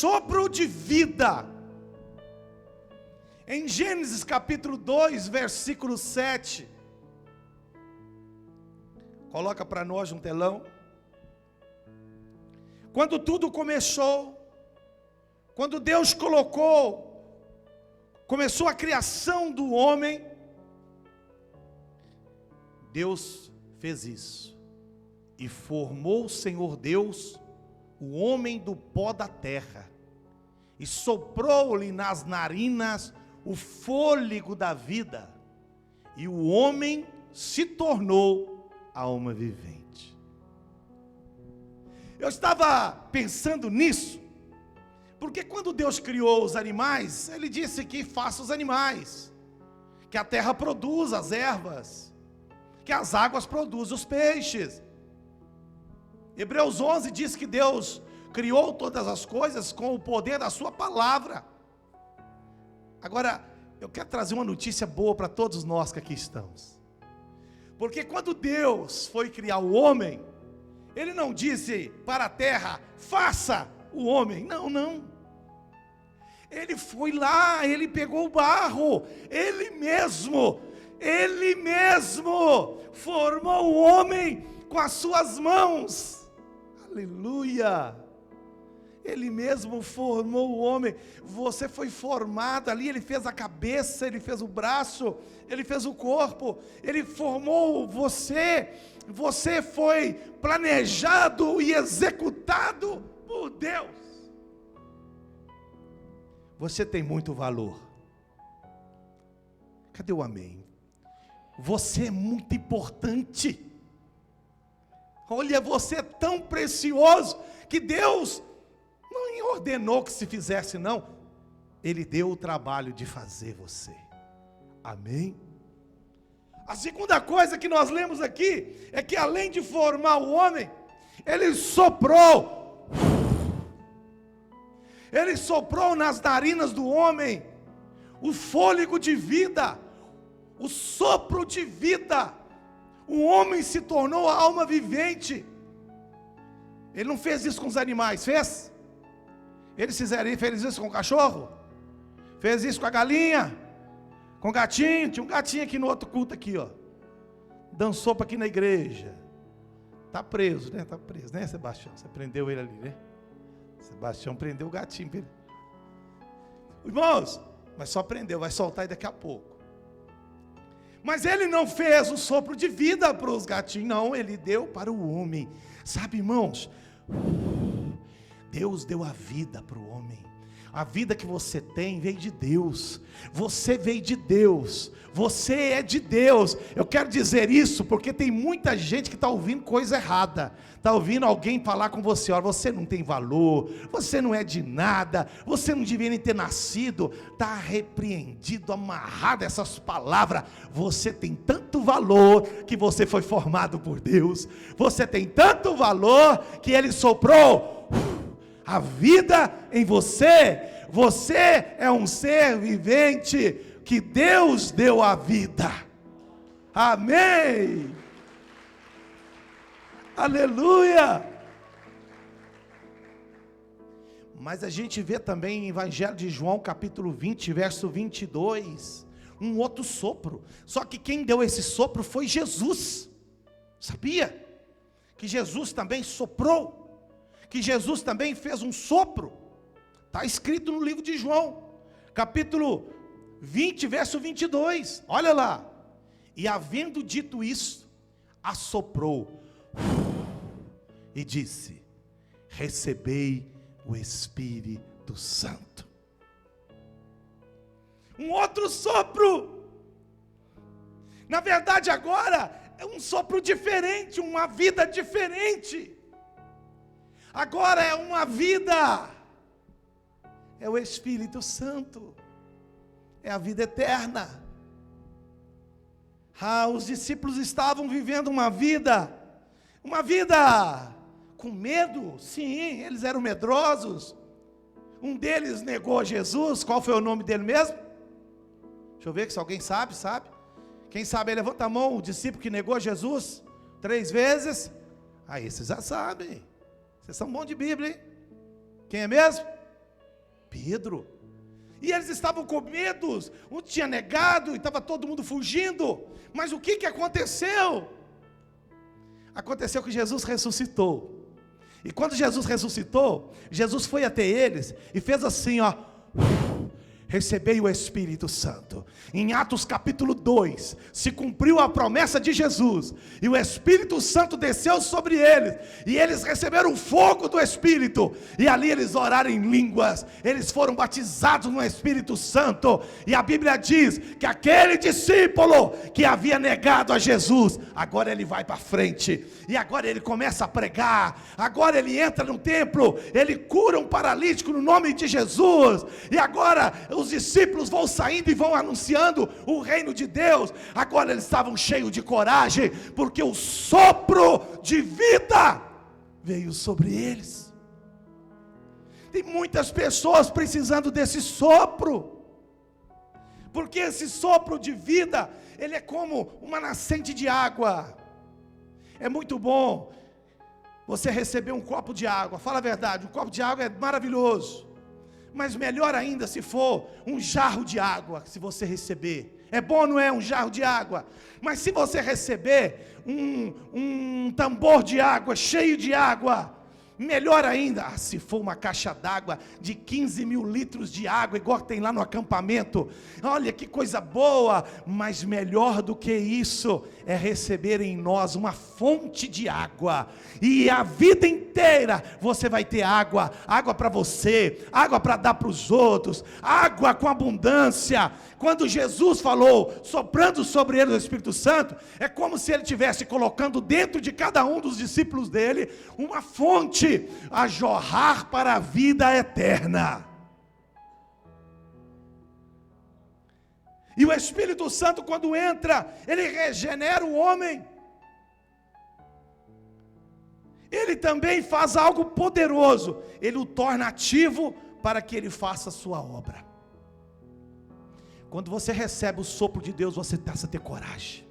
sopro de vida. Em Gênesis capítulo 2, versículo 7. Coloca para nós um telão. Quando tudo começou, quando Deus começou a criação do homem, Deus fez isso. E formou o Senhor Deus o homem do pó da terra, e soprou-lhe nas narinas o fôlego da vida, e o homem se tornou alma vivente. Eu estava pensando nisso, porque quando Deus criou os animais, Ele disse que faça os animais, que a terra produza as ervas, que as águas produzam os peixes. Hebreus 11 diz que Deus criou todas as coisas com o poder da sua palavra. Agora, eu quero trazer uma notícia boa para todos nós que aqui estamos. Porque quando Deus foi criar o homem, Ele não disse para a terra, faça o homem. Não, não. Ele foi lá, Ele pegou o barro, Ele mesmo formou o homem com as suas mãos. Aleluia. Ele mesmo formou o homem. Você foi formado ali. Ele fez a cabeça, Ele fez o braço, Ele fez o corpo, Ele formou você. Você foi planejado e executado por Deus. Você tem muito valor. Cadê o amém? Você é muito importante. Olha, você é tão precioso que Deus não ordenou que se fizesse, não. Ele deu o trabalho de fazer você. Amém? A segunda coisa que nós lemos aqui é que além de formar o homem, Ele soprou nas narinas do homem o fôlego de vida, o sopro de vida. O homem se tornou a alma vivente. Ele não fez isso com os animais, fez? Ele fez isso com o cachorro? Fez isso com a galinha? Com o gatinho? Tinha um gatinho aqui no outro culto aqui, ó. Dançou para aqui na igreja. Está preso, né? Está preso, né, Sebastião? Você prendeu ele ali, né? Sebastião prendeu o gatinho. Irmãos, mas só prendeu, vai soltar daqui a pouco. Mas Ele não fez um sopro de vida para os gatinhos, não. Ele deu para o homem. Sabe, irmãos, Deus deu a vida para o homem. A vida que você tem veio de Deus. Você veio de Deus. Você é de Deus. Eu quero dizer isso porque tem muita gente que está ouvindo coisa errada. Está ouvindo alguém falar com você: olha, você não tem valor, você não é de nada, você não devia nem ter nascido. Está repreendido, amarrado essas palavras. Você tem tanto valor que você foi formado por Deus. Você tem tanto valor que Ele soprou a vida em você. Você é um ser vivente que Deus deu a vida. Amém. Aleluia. Mas a gente vê também em Evangelho de João capítulo 20, verso 22, um outro sopro. Só que quem deu esse sopro foi Jesus. Sabia? Que Jesus também soprou. Que Jesus também fez um sopro. Está escrito no livro de João, capítulo 20, verso 22. Olha lá. E havendo dito isso, assoprou e disse: recebei o Espírito Santo. Um outro sopro. Na verdade agora é um sopro diferente, uma vida diferente. Agora é uma vida, é o Espírito Santo, é a vida eterna. Os discípulos estavam vivendo uma vida com medo. Sim, eles eram medrosos. Um deles negou Jesus. Qual foi o nome dele mesmo? Deixa eu ver se alguém sabe. Quem sabe aí, levanta a mão. O discípulo que negou Jesus 3 vezes. Aí vocês já sabem. Vocês são bons de Bíblia, hein? Quem é mesmo? Pedro. E eles estavam com medo, um tinha negado e estava todo mundo fugindo. Mas o que aconteceu? Aconteceu que Jesus ressuscitou. E quando Jesus ressuscitou, Jesus foi até eles e fez assim, ó: recebei o Espírito Santo. Em Atos capítulo 2, se cumpriu a promessa de Jesus, e o Espírito Santo desceu sobre eles, e eles receberam o fogo do Espírito, e ali eles oraram em línguas, eles foram batizados no Espírito Santo, e a Bíblia diz que aquele discípulo que havia negado a Jesus, agora ele vai para frente, e agora ele começa a pregar, agora ele entra no templo, ele cura um paralítico no nome de Jesus, e agora os discípulos vão saindo e vão anunciando o reino de Deus. Agora eles estavam cheios de coragem, porque o sopro de vida veio sobre eles. Tem muitas pessoas precisando desse sopro, porque esse sopro de vida, ele é como uma nascente de água. É muito bom você receber um copo de água, fala a verdade, um copo de água é maravilhoso, mas melhor ainda se for um jarro de água, se você receber. É bom, não é, um jarro de água? Mas se você receber um tambor de água, cheio de água, melhor ainda, se for uma caixa d'água de 15 mil litros de água, igual tem lá no acampamento, olha que coisa boa. Mas melhor do que isso, é receber em nós uma fonte de água, e a vida inteira você vai ter água, água para você, água para dar para os outros, água com abundância. Quando Jesus falou, soprando sobre ele o Espírito Santo, é como se ele estivesse colocando dentro de cada um dos discípulos dele, uma fonte a jorrar para a vida eterna. E o Espírito Santo, quando entra, ele regenera o homem. Ele também faz algo poderoso, ele o torna ativo para que ele faça a sua obra. Quando você recebe o sopro de Deus, você passa a ter coragem.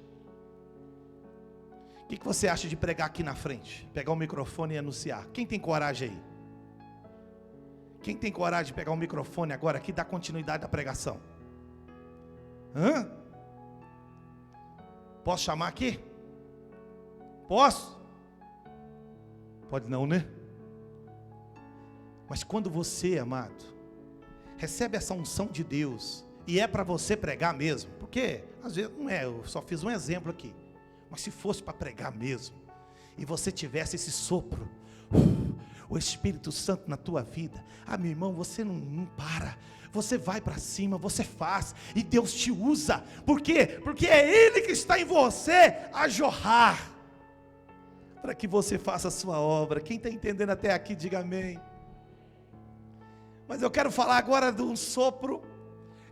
O que você acha de pregar aqui na frente? Pegar o microfone e anunciar. Quem tem coragem aí? Quem tem coragem de pegar o microfone agora aqui e dar continuidade à pregação? Posso chamar aqui? Posso? Pode não, né? Mas quando você, amado, recebe essa unção de Deus, e é para você pregar mesmo, porque às vezes não é, eu só fiz um exemplo aqui, mas se fosse para pregar mesmo, e você tivesse esse sopro, o Espírito Santo na tua vida, meu irmão, você não para, você vai para cima, você faz, e Deus te usa. Por quê? Porque é Ele que está em você a jorrar, para que você faça a sua obra. Quem está entendendo até aqui, diga amém. Mas eu quero falar agora de um sopro,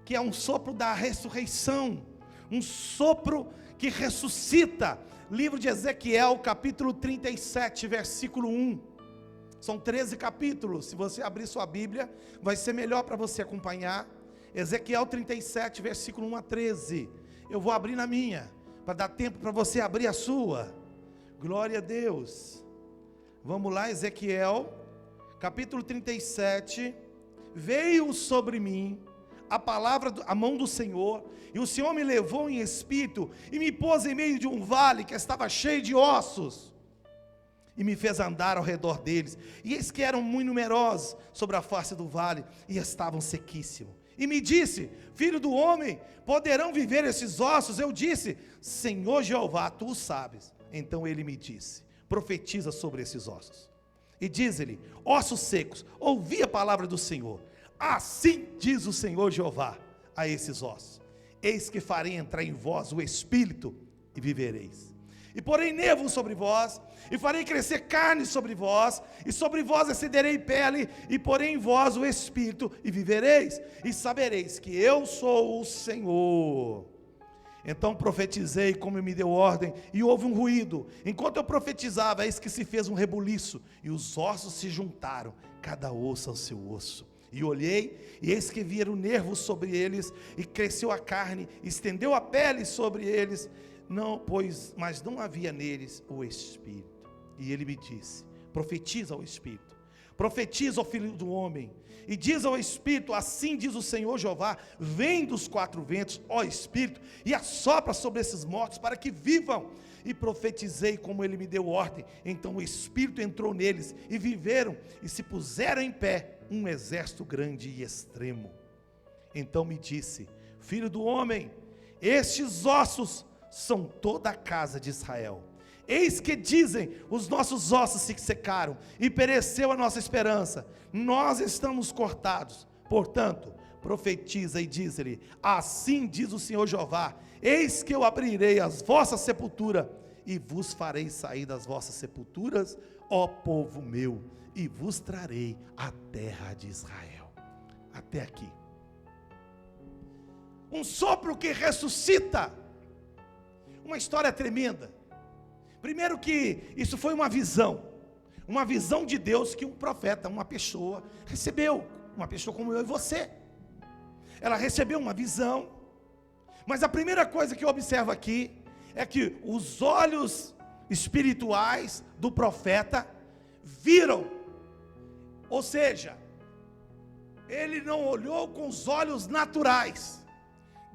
que é um sopro da ressurreição, um sopro que ressuscita. Livro de Ezequiel, capítulo 37, versículo 1, são 13 capítulos, se você abrir sua Bíblia, vai ser melhor para você acompanhar. Ezequiel 37, versículo 1 a 13, eu vou abrir na minha, para dar tempo para você abrir a sua. Glória a Deus. Vamos lá, Ezequiel, capítulo 37, veio sobre mim a palavra, a mão do Senhor, e o Senhor me levou em espírito, e me pôs em meio de um vale, que estava cheio de ossos, e me fez andar ao redor deles, e eis que eram muito numerosos sobre a face do vale, e estavam sequíssimos, e me disse, filho do homem, poderão viver esses ossos? Eu disse, Senhor Jeová, tu o sabes. Então ele me disse, profetiza sobre esses ossos, e diz-lhe, ossos secos, ouvi a palavra do Senhor, assim diz o Senhor Jeová a esses ossos, eis que farei entrar em vós o Espírito, e vivereis, e porei nervo sobre vós, e farei crescer carne sobre vós, e sobre vós acederei pele, e porei em vós o Espírito, e vivereis, e sabereis que eu sou o Senhor. Então profetizei como me deu ordem, e houve um ruído, enquanto eu profetizava, eis que se fez um rebuliço, e os ossos se juntaram, cada osso ao seu osso, e olhei, e eis que vieram nervos sobre eles, e cresceu a carne, estendeu a pele sobre eles, mas não havia neles o Espírito, e ele me disse, profetiza ao Espírito, profetiza ao filho do homem, e diz ao Espírito, assim diz o Senhor Jeová, vem dos quatro ventos, ó Espírito, e assopra sobre esses mortos, para que vivam. E profetizei como ele me deu ordem. Então o Espírito entrou neles, e viveram, e se puseram em pé, um exército grande e extremo. Então me disse, filho do homem, estes ossos são toda a casa de Israel. Eis que dizem, os nossos ossos se secaram, e pereceu a nossa esperança, nós estamos cortados. Portanto, profetiza e diz-lhe, assim diz o Senhor Jeová, eis que eu abrirei as vossas sepulturas, e vos farei sair das vossas sepulturas, ó povo meu, e vos trarei a terra de Israel. Até aqui. Um sopro que ressuscita. Uma história tremenda. Primeiro que isso foi uma visão de Deus que um profeta, uma pessoa recebeu, uma pessoa como eu e você. Ela recebeu uma visão, mas a primeira coisa que eu observo aqui é que os olhos espirituais do profeta viram, ou seja, ele não olhou com os olhos naturais,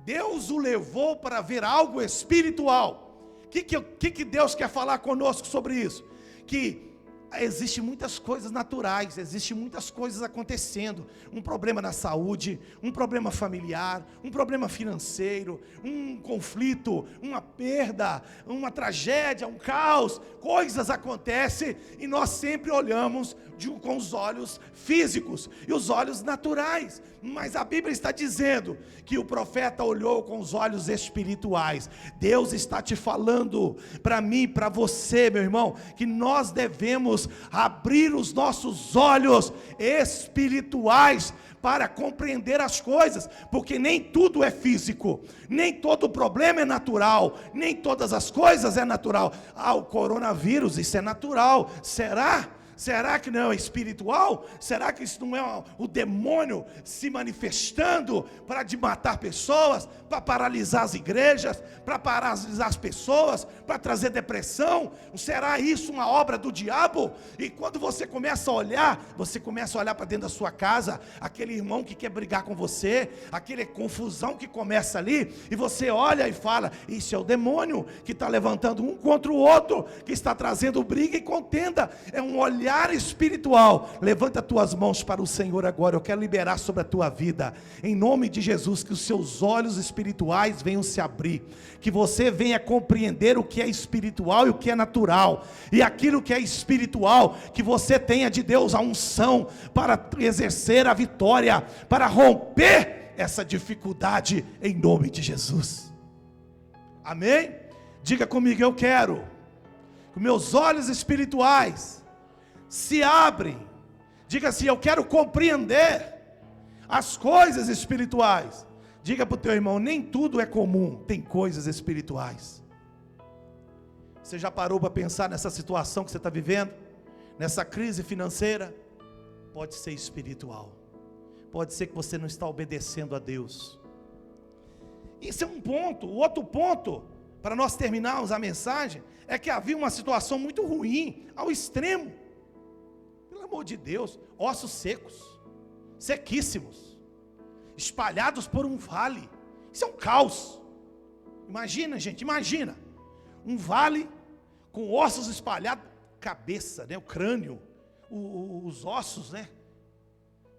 Deus o levou para ver algo espiritual. O que Deus quer falar conosco sobre isso? Que existem muitas coisas naturais, existem muitas coisas acontecendo, um problema na saúde, um problema familiar, um problema financeiro, um conflito, uma perda, uma tragédia, um caos, coisas acontecem e nós sempre olhamos com os olhos físicos e os olhos naturais, mas a Bíblia está dizendo que o profeta olhou com os olhos espirituais. Deus está te falando para mim, para você, meu irmão, que nós devemos abrir os nossos olhos espirituais para compreender as coisas, porque nem tudo é físico, nem todo problema é natural, nem todas as coisas é natural. O coronavírus, isso é natural, será? Será que não é espiritual? Será que isso não é o demônio se manifestando para de matar pessoas, para paralisar as igrejas, para paralisar as pessoas, para trazer depressão? Será isso uma obra do diabo? E quando você começa a olhar para dentro da sua casa, aquele irmão que quer brigar com você, aquela confusão que começa ali, e você olha e fala, isso é o demônio que está levantando um contra o outro, que está trazendo briga e contenda. É um olhar espiritual. Levanta as tuas mãos para o Senhor agora. Eu quero liberar sobre a tua vida, em nome de Jesus, que os seus olhos espirituais venham se abrir, que você venha compreender o que é espiritual e o que é natural, e aquilo que é espiritual, que você tenha de Deus a unção para exercer a vitória, para romper essa dificuldade, em nome de Jesus. Amém? Diga comigo, eu quero que meus olhos espirituais se abrem. Diga assim, eu quero compreender as coisas espirituais. Diga para o teu irmão, nem tudo é comum, tem coisas espirituais. Você já parou para pensar nessa situação que você está vivendo? Nessa crise financeira? Pode ser espiritual, pode ser que você não está obedecendo a Deus. Isso é um ponto. O outro ponto, para nós terminarmos a mensagem, é que havia uma situação muito ruim, ao extremo. Pelo amor de Deus, ossos secos, sequíssimos, espalhados por um vale. Isso é um caos. Imagina, gente, imagina um vale com ossos espalhados, cabeça, né, o crânio, os ossos, né,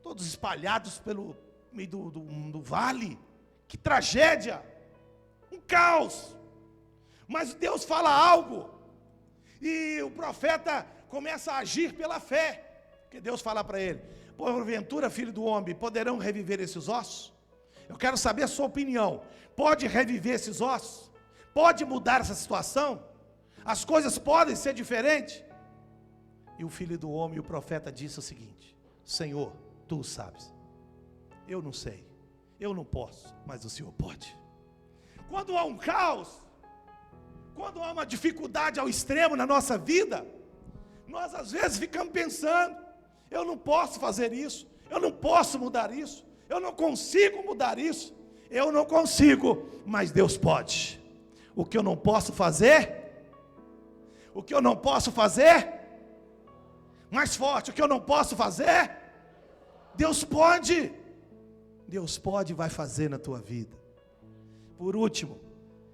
todos espalhados pelo meio do vale. Que tragédia, um caos. Mas Deus fala algo, e o profeta começa a agir pela fé, porque Deus fala para ele, porventura, filho do homem, poderão reviver esses ossos? Eu quero saber a sua opinião. Pode reviver esses ossos? Pode mudar essa situação? As coisas podem ser diferentes? E o filho do homem, o profeta, disse o seguinte: Senhor, tu sabes, eu não sei, eu não posso, mas o Senhor pode. Quando há um caos, quando há uma dificuldade ao extremo na nossa vida, nós às vezes ficamos pensando, eu não posso fazer isso, eu não posso mudar isso, eu não consigo mudar isso, eu não consigo, mas Deus pode. O que eu não posso fazer, Mais forte, o que eu não posso fazer, Deus pode. Deus pode e vai fazer na tua vida. Por último,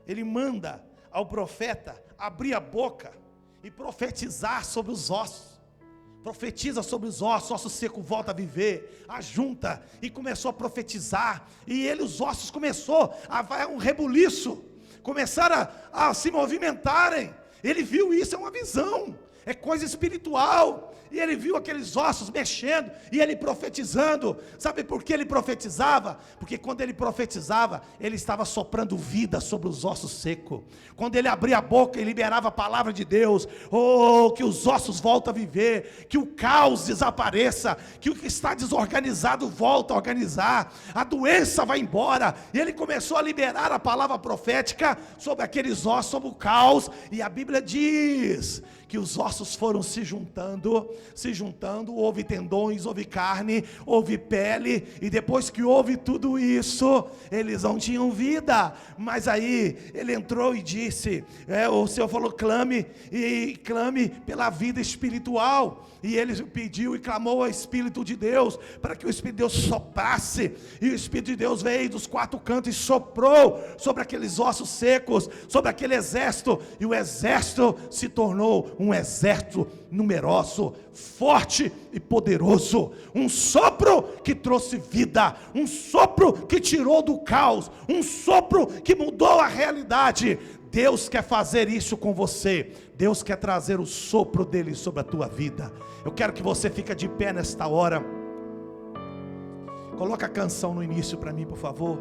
ele manda ao profeta abrir a boca e profetizar sobre os ossos. Profetiza sobre os ossos seco volta a viver, ajunta, e começou a profetizar, e os ossos começou a vai um rebuliço, começaram a se movimentarem. Ele viu isso, é uma visão, é coisa espiritual. E ele viu aqueles ossos mexendo, e ele profetizando. Sabe por que ele profetizava? Porque quando ele profetizava, ele estava soprando vida sobre os ossos secos. Quando ele abria a boca e liberava a palavra de Deus, que os ossos voltam a viver, que o caos desapareça, que o que está desorganizado volta a organizar, a doença vai embora. E ele começou a liberar a palavra profética sobre aqueles ossos, sobre o caos. E a Bíblia diz que os ossos foram se juntando, houve tendões, houve carne, houve pele, e depois que houve tudo isso, eles não tinham vida. Mas aí ele entrou e disse, o Senhor falou, clame pela vida espiritual. E ele pediu e clamou ao Espírito de Deus, para que o Espírito de Deus soprasse, e o Espírito de Deus veio dos quatro cantos e soprou sobre aqueles ossos secos, sobre aquele exército, e o exército se tornou um exército numeroso, forte e poderoso, um sopro que trouxe vida, um sopro que tirou do caos, um sopro que mudou a realidade. Deus quer fazer isso com você. Deus quer trazer o sopro dele sobre a tua vida. Eu quero que você fique de pé nesta hora. Coloca a canção no início para mim, por favor.